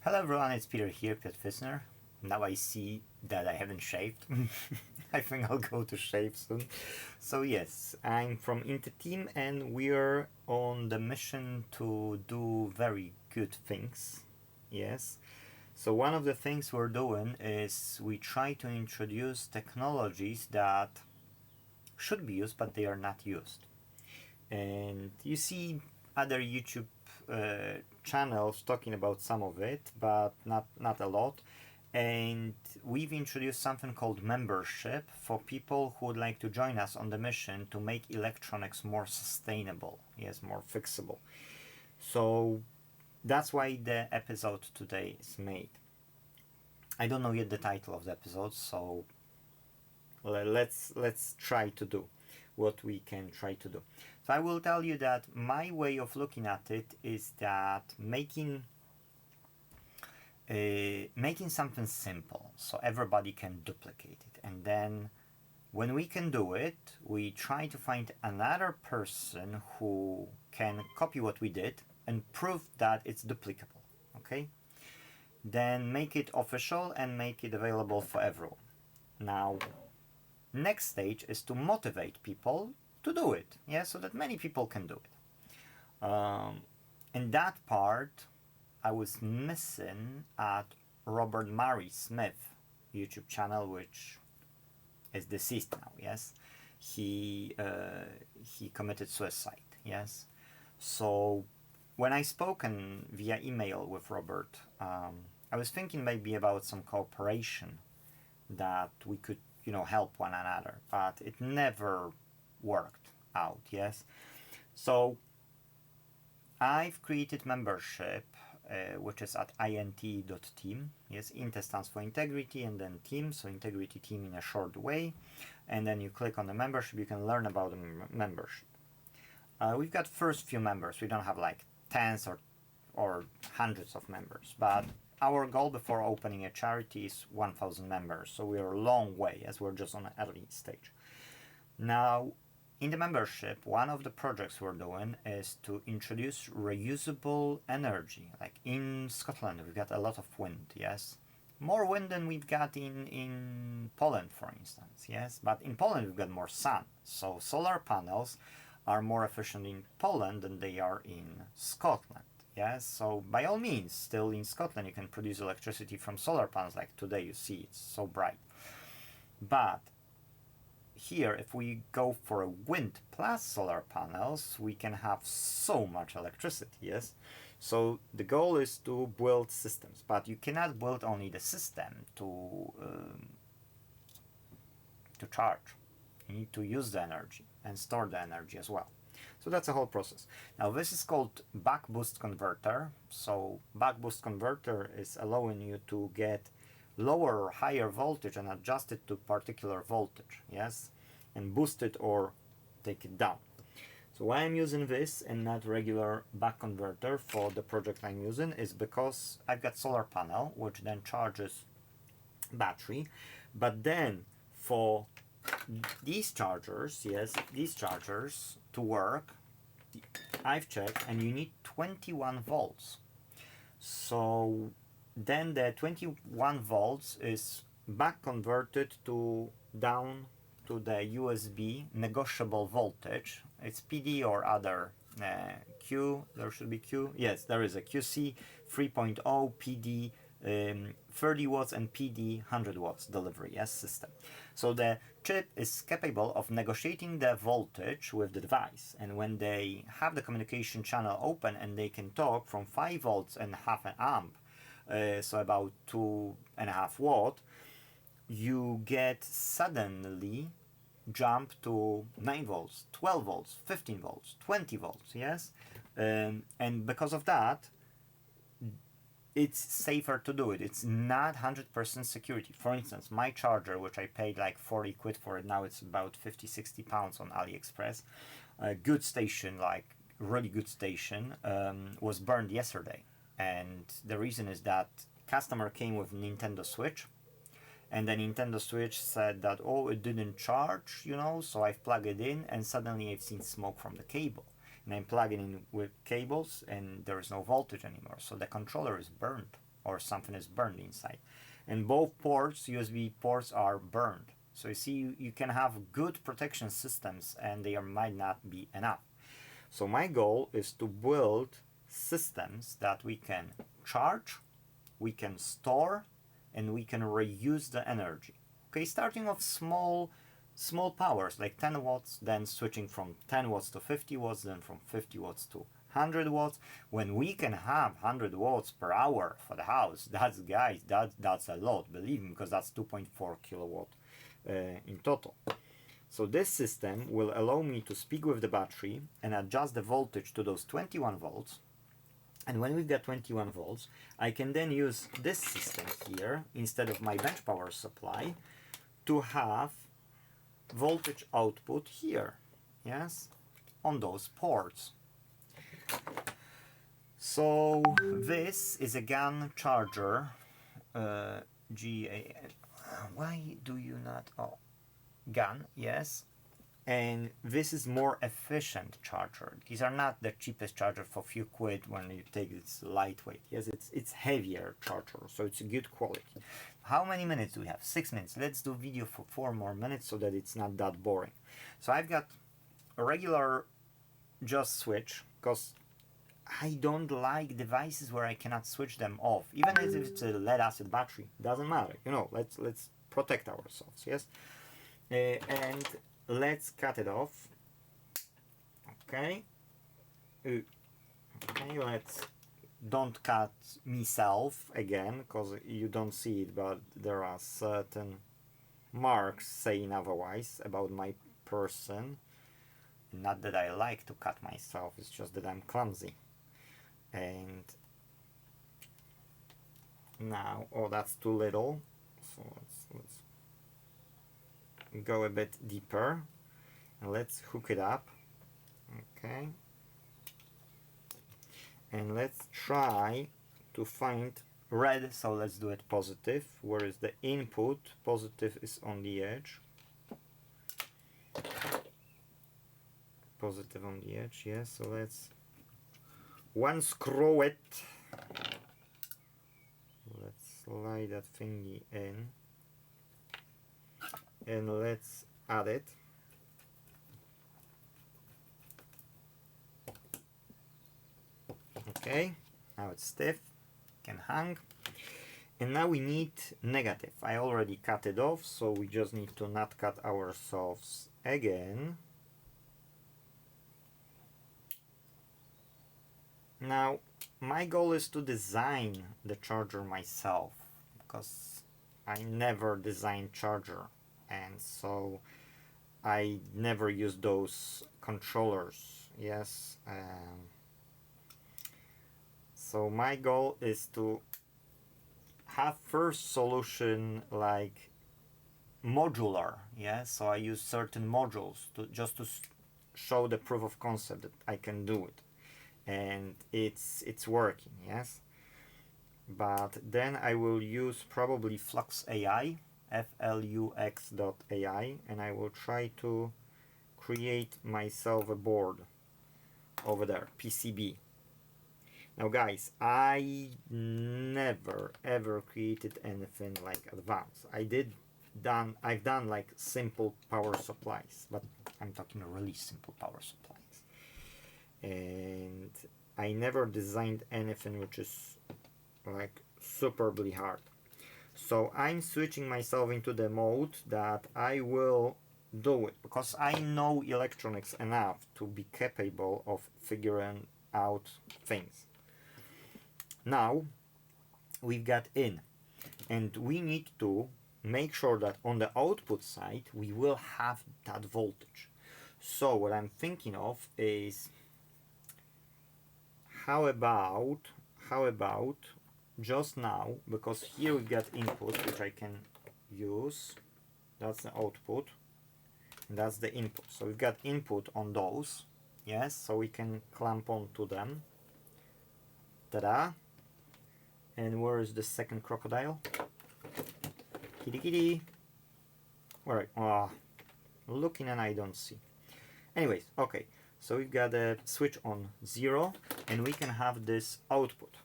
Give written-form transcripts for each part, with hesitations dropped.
Hello everyone, it's Peter here, Piotr Fisner. Now I see that I haven't shaved. I think I'll go to shave soon. So yes, I'm from Inte.Team and we're on the mission to do very good things. Yes. So one of the things we're doing is we try to introduce technologies that should be used but they are not used. And you see other YouTube channels talking about some of it, but not a lot. And we've introduced something called membership for people who would like to join us on the mission to make electronics more sustainable, yes, more fixable. So that's why the episode today is made. I don't know yet the title of the episode, so let's try to do what we can try to do. So I will tell you that my way of looking at it is that making something simple so everybody can duplicate it, and then when we can do it, we try to find another person who can copy what we did and prove that it's duplicable. Okay, then make it official and make it available for everyone. Now next stage is to motivate people to do it, yeah, so that many people can do it. And that part I was missing at Robert Murray Smith YouTube channel, which is deceased now. Yes, he committed suicide. Yes, so when I spoken via email with Robert, I was thinking maybe about some cooperation that we could help one another, but it never worked out. Yes, so I've created membership which is at Inte.Team. Yes, Inte stands for integrity and then team, so integrity team in a short way, and then you click on the membership, you can learn about the membership. We've got first few members, we don't have like tens or hundreds of members, but our goal before opening a charity is 1,000 members, so we are a long way as we're just on an early stage. Now, in the membership, one of the projects we're doing is to introduce reusable energy. Like in Scotland, we've got a lot of wind, yes? More wind than we've got in Poland, for instance, yes? But in Poland, we've got more sun. So solar panels are more efficient in Poland than they are in Scotland. Yes, so by all means, still in Scotland you can produce electricity from solar panels, like today you see it's so bright. But here, if we go for a wind plus solar panels, we can have so much electricity, yes? So the goal is to build systems, but you cannot build only the system to charge. You need to use the energy and store the energy as well. So that's a whole process. Now this is called buck boost converter. So buck boost converter is allowing you to get lower or higher voltage and adjust it to particular voltage, yes, and boost it or take it down. So why I'm using this and not regular buck converter for the project I'm using is because I've got solar panel which then charges battery, but then for these chargers, yes, these chargers to work, I've checked, and you need 21 volts. So then the 21 volts is back converted to down to the USB negotiable voltage. It's PD or other Q. There should be Q. Yes, there is a QC 3.0 PD 30 watts and PD 100 watts delivery, yes, system. So the chip is capable of negotiating the voltage with the device, and when they have the communication channel open and they can talk from 5 volts and half an amp, so about 2.5 watt, you get suddenly jump to 9 volts, 12 volts, 15 volts, 20 volts, yes? And because of that, it's safer to do it. It's not 100% security. For instance, my charger, which I paid like 40 quid for it, now it's about 50-60 pounds on AliExpress. A good station, like really good station, was burned yesterday. And the reason is that customer came with Nintendo Switch, and the Nintendo Switch said that, oh, it didn't charge, so I've plugged it in, and suddenly I've seen smoke from the cable. And I'm plugging in with cables and there is no voltage anymore, so the controller is burned. or something is burned inside. And both ports, USB ports, are burned. So you see, you can have good protection systems and they might not be enough. So my goal is to build systems that we can charge, we can store, and we can reuse the energy. Okay, starting off small powers like 10 watts, then switching from 10 watts to 50 watts, then from 50 watts to 100 watts. When we can have 100 watts per hour for the house, that's, guys, that's a lot, believe me, because that's 2.4 kilowatt in total. So this system will allow me to speak with the battery and adjust the voltage to those 21 volts. And when we get 21 volts, I can then use this system here instead of my bench power supply to have voltage output here, yes, on those ports. So this is a GAN charger, GAN. Why do you not? Oh, GAN, yes. And this is more efficient charger. These are not the cheapest charger for few quid when you take it's lightweight. Yes, it's heavier charger, so it's a good quality. How many minutes do we have? 6 minutes. Let's do video for 4 more minutes so that it's not that boring. So I've got a regular just switch because I don't like devices where I cannot switch them off. Even if it's a lead acid battery, doesn't matter. You know, let's protect ourselves. Yes, and let's cut it off. Okay. Okay, let's don't cut myself again because you don't see it, but there are certain marks saying otherwise about my person. Not that I like to cut myself, it's just that I'm clumsy. And now, oh, that's too little, so let's go a bit deeper and let's hook it up. Okay, and let's try to find red, so let's do it positive. Where is the input? Positive is on the edge. Positive on the edge, yes. So let's unscrew it. Let's slide that thingy in and let's add it. Okay, now it's stiff, can hang. And now we need negative. I already cut it off, so we just need to not cut ourselves again. Now, my goal is to design the charger myself, because I never designed charger, and so I never use those controllers, yes. So my goal is to have first solution like modular, yes. So I use certain modules to just to show the proof of concept that I can do it. And it's working, yes. But then I will use probably Flux AI, flux.ai, and I will try to create myself a board over there, PCB. Now guys, I never ever created anything like advanced. I've done like simple power supplies, but I'm talking really simple power supplies. And I never designed anything which is like superbly hard. So I'm switching myself into the mode that I will do it because I know electronics enough to be capable of figuring out things. Now we've got in, and we need to make sure that on the output side we will have that voltage. So what I'm thinking of is how about just now, because here we got input which I can use, that's the output and that's the input. So we've got input on those, yes, so we can clamp on to them. Ta-da! And where is the second crocodile? Kitty kitty! Alright, looking and I don't see. Anyways, okay, so we've got a switch on 0 and we can have this output.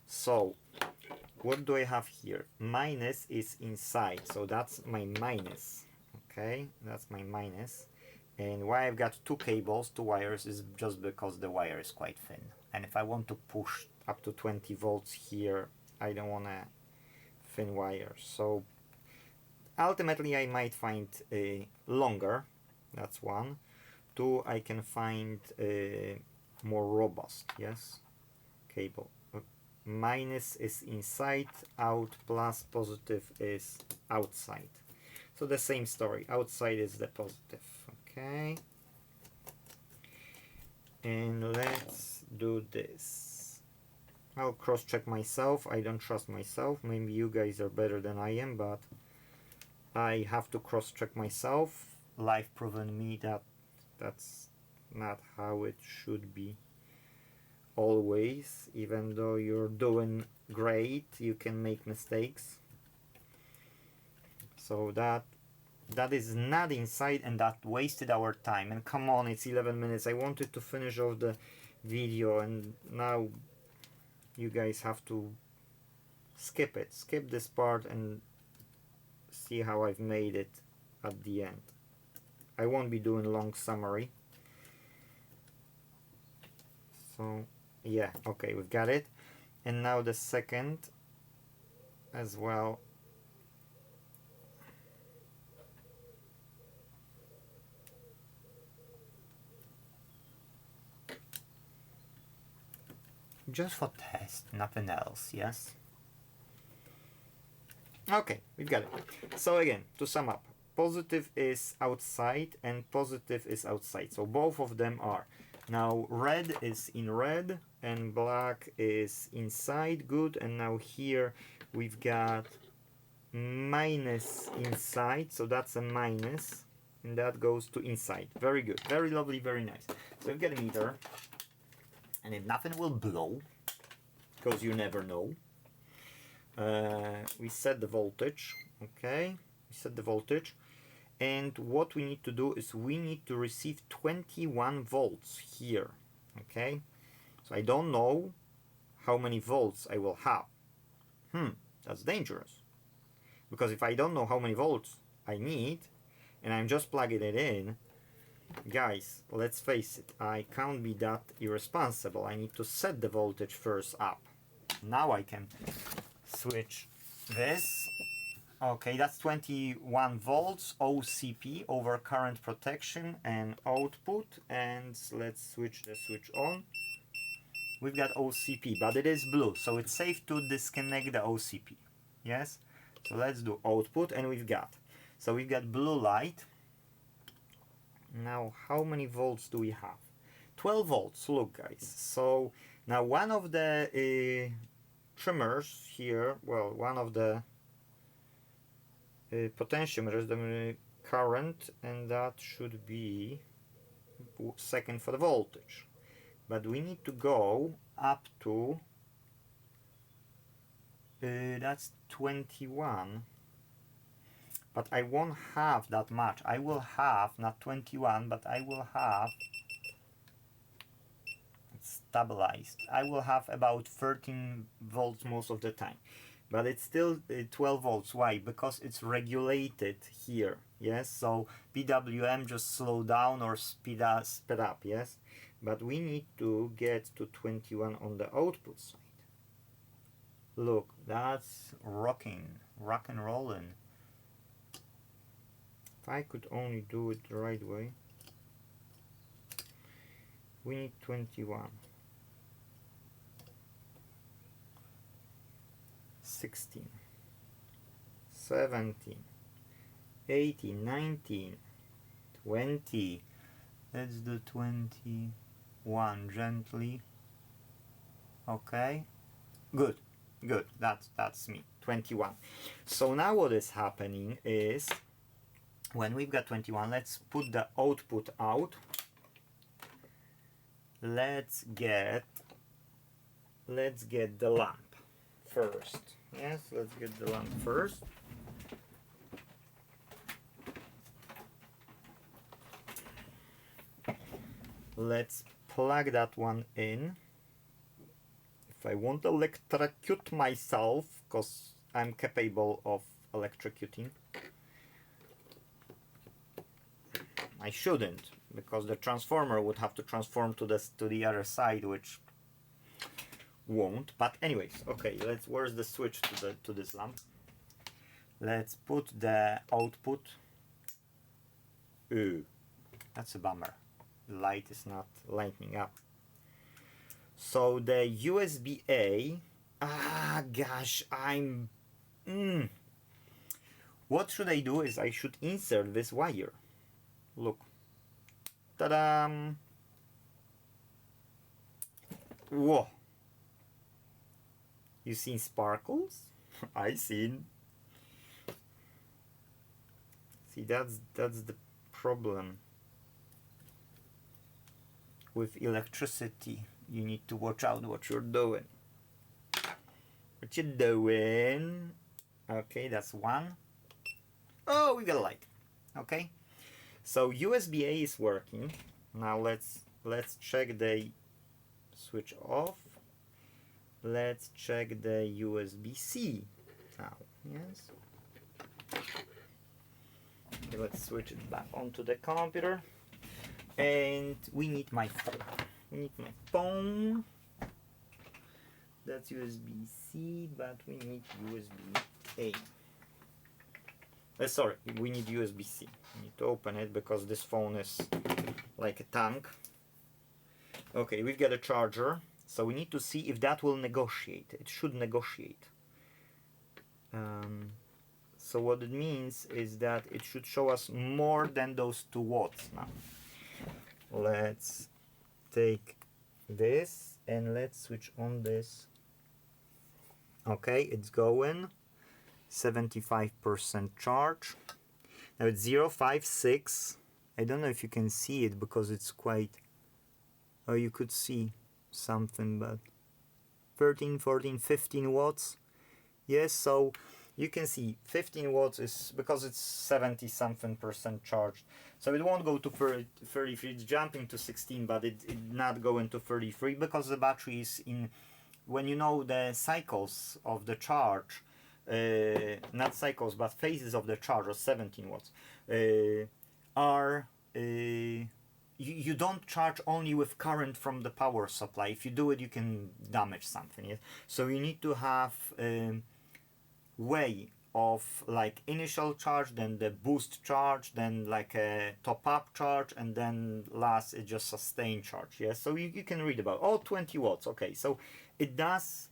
So look, what do I have here? Minus is inside, so that's my minus. Okay, that's my minus. And why I've got two cables, two wires, is just because the wire is quite thin. And if I want to push up to 20 volts here, I don't want a thin wire. So ultimately I might find a longer, that's one. Two, I can find a more robust, yes, cable. Minus is inside, out, plus positive is outside. So the same story, outside is the positive. Okay, and let's do this. I'll cross check myself. I don't trust myself. Maybe you guys are better than I am, but I have to cross check myself. Life proven me that that's not how it should be always. Even though you're doing great, you can make mistakes. So that is not inside, and that wasted our time. And come on, it's 11 minutes. I wanted to finish off the video, and now you guys have to skip it. Skip this part and see how I've made it at the end. I won't be doing long summary. So yeah, okay, we've got it. And now the second as well. Just for test, nothing else, yes? Okay, we've got it. So again, to sum up, positive is outside and positive is outside. So both of them are. Now red is in red and black is inside, good. And now here we've got minus inside, so that's a minus, and that goes to inside. Very good, very lovely, very nice. So we've got a meter. And if nothing will blow, because you never know, we set the voltage, okay? We set the voltage, and what we need to do is we need to receive 21 volts here, okay? So I don't know how many volts I will have. That's dangerous. Because if I don't know how many volts I need, and I'm just plugging it in, guys, let's face it, I can't be that irresponsible. I need to set the voltage first up. Now I can switch this. Okay, that's 21 volts OCP over current protection and output. And let's switch the switch on. We've got OCP, but it is blue, so it's safe to disconnect the OCP. Yes? So let's do output, and we've got blue light. Now, how many volts do we have? 12 volts, look guys. So now one of the trimmers here, well, one of the potentiometers, the current, and that should be second for the voltage. But we need to go up to, that's 21. But I won't have that much. I will have, not 21, but I will have, it's stabilized, I will have about 13 volts most of the time. But it's still 12 volts. Why? Because it's regulated here. Yes, so PWM just slow down or speed up, yes? But we need to get to 21 on the output side. Look, that's rock and rolling. If I could only do it the right way. We need 21. 16. 17. 18. 19. 20. Let's do 21 gently. Okay. Good. Good. That's me. 21. So now what is happening is, when we've got 21, let's put the output out. Let's get the lamp first. Yes, let's get the lamp first. Let's plug that one in. If I won't electrocute myself, because I'm capable of electrocuting. I shouldn't, because the transformer would have to transform to the other side, which won't. But anyways, okay, where's the switch to this lamp? Let's put the output. Ooh, that's a bummer. The light is not lighting up. So the USB-A, gosh, what should I do is I should insert this wire. Look. Ta-da! Whoa! You seen sparkles? I seen. See, that's the problem with electricity. You need to watch out what you're doing. What you doing? Okay, that's one. Oh, we got a light. Okay, so USB-A is working. Now let's check the switch off. Let's check the USB-C now. Yes. Okay, let's switch it back onto the computer. And we need my phone. That's USB-C, but we need USB-A. Sorry, we need USB-C. We need to open it because this phone is like a tank. Okay, we've got a charger, so we need to see if that will negotiate. It should negotiate. So what it means is that it should show us more than those 2 watts now. Let's take this and let's switch on this. Okay, it's going. 75% charge. Now it's 0.56. I don't know if you can see it because it's quite... Oh, you could see something, but 13, 14, 15 watts. Yes, so you can see 15 watts is because it's 70 something percent charged. So it won't go to 33, it's jumping to 16, but it's not going to 33 because the battery is in, when you know the cycles of the charge, not cycles but phases of the charge of 17 watts are you don't charge only with current from the power supply. If you do it, you can damage something. Yes? So you need to have a way of like initial charge, then the boost charge, then like a top-up charge, and then last is just sustained charge. Yes, so you can read about 20 watts. Okay, so it does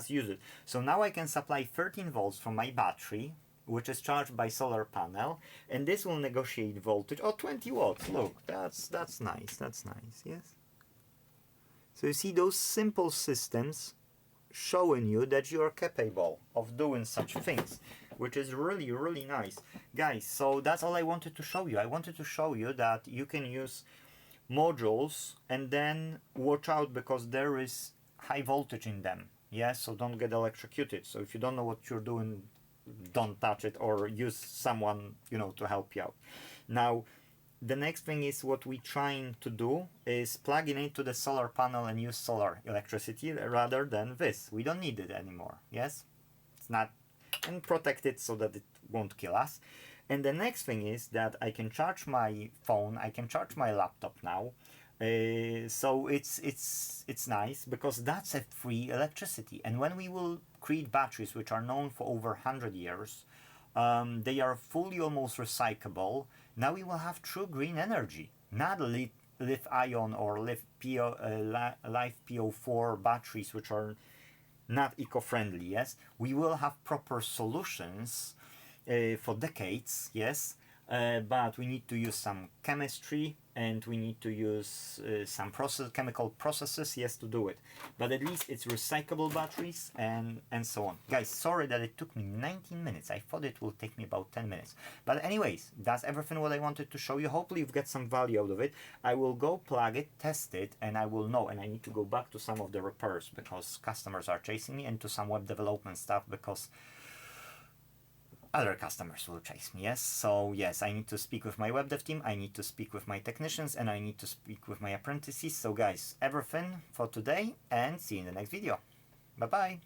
use it. So now I can supply 13 volts from my battery, which is charged by solar panel, and this will negotiate voltage. 20 watts. Look, that's nice. That's nice. Yes. So you see those simple systems showing you that you are capable of doing such things, which is really, really nice. Guys, so that's all I wanted to show you. I wanted to show you that you can use modules and then watch out because there is high voltage in them. Yes, so don't get electrocuted. So if you don't know what you're doing, don't touch it or use someone, to help you out. Now, the next thing is what we're trying to do is plug it into the solar panel and use solar electricity rather than this. We don't need it anymore. Yes, it's not, and protect it so that it won't kill us. And the next thing is that I can charge my phone, I can charge my laptop now. So it's nice because that's a free electricity. And when we will create batteries which are known for over 100 years, they are fully almost recyclable. Now we will have true green energy, not lithium or LiFePO4 batteries which are not eco-friendly. Yes, we will have proper solutions for decades. Yes, but we need to use some chemistry and we need to use some chemical processes, yes, to do it. But at least it's recyclable batteries and so on. Guys, sorry that it took me 19 minutes. I thought it would take me about 10 minutes. But anyways, that's everything what I wanted to show you. Hopefully you've got some value out of it. I will go plug it, test it, and I will know. And I need to go back to some of the repairs because customers are chasing me, and to some web development stuff because other customers will chase me. Yes, so yes, I need to speak with my web dev team, I need to speak with my technicians, and I need to speak with my apprentices. So guys, everything for today, and see you in the next video. Bye bye.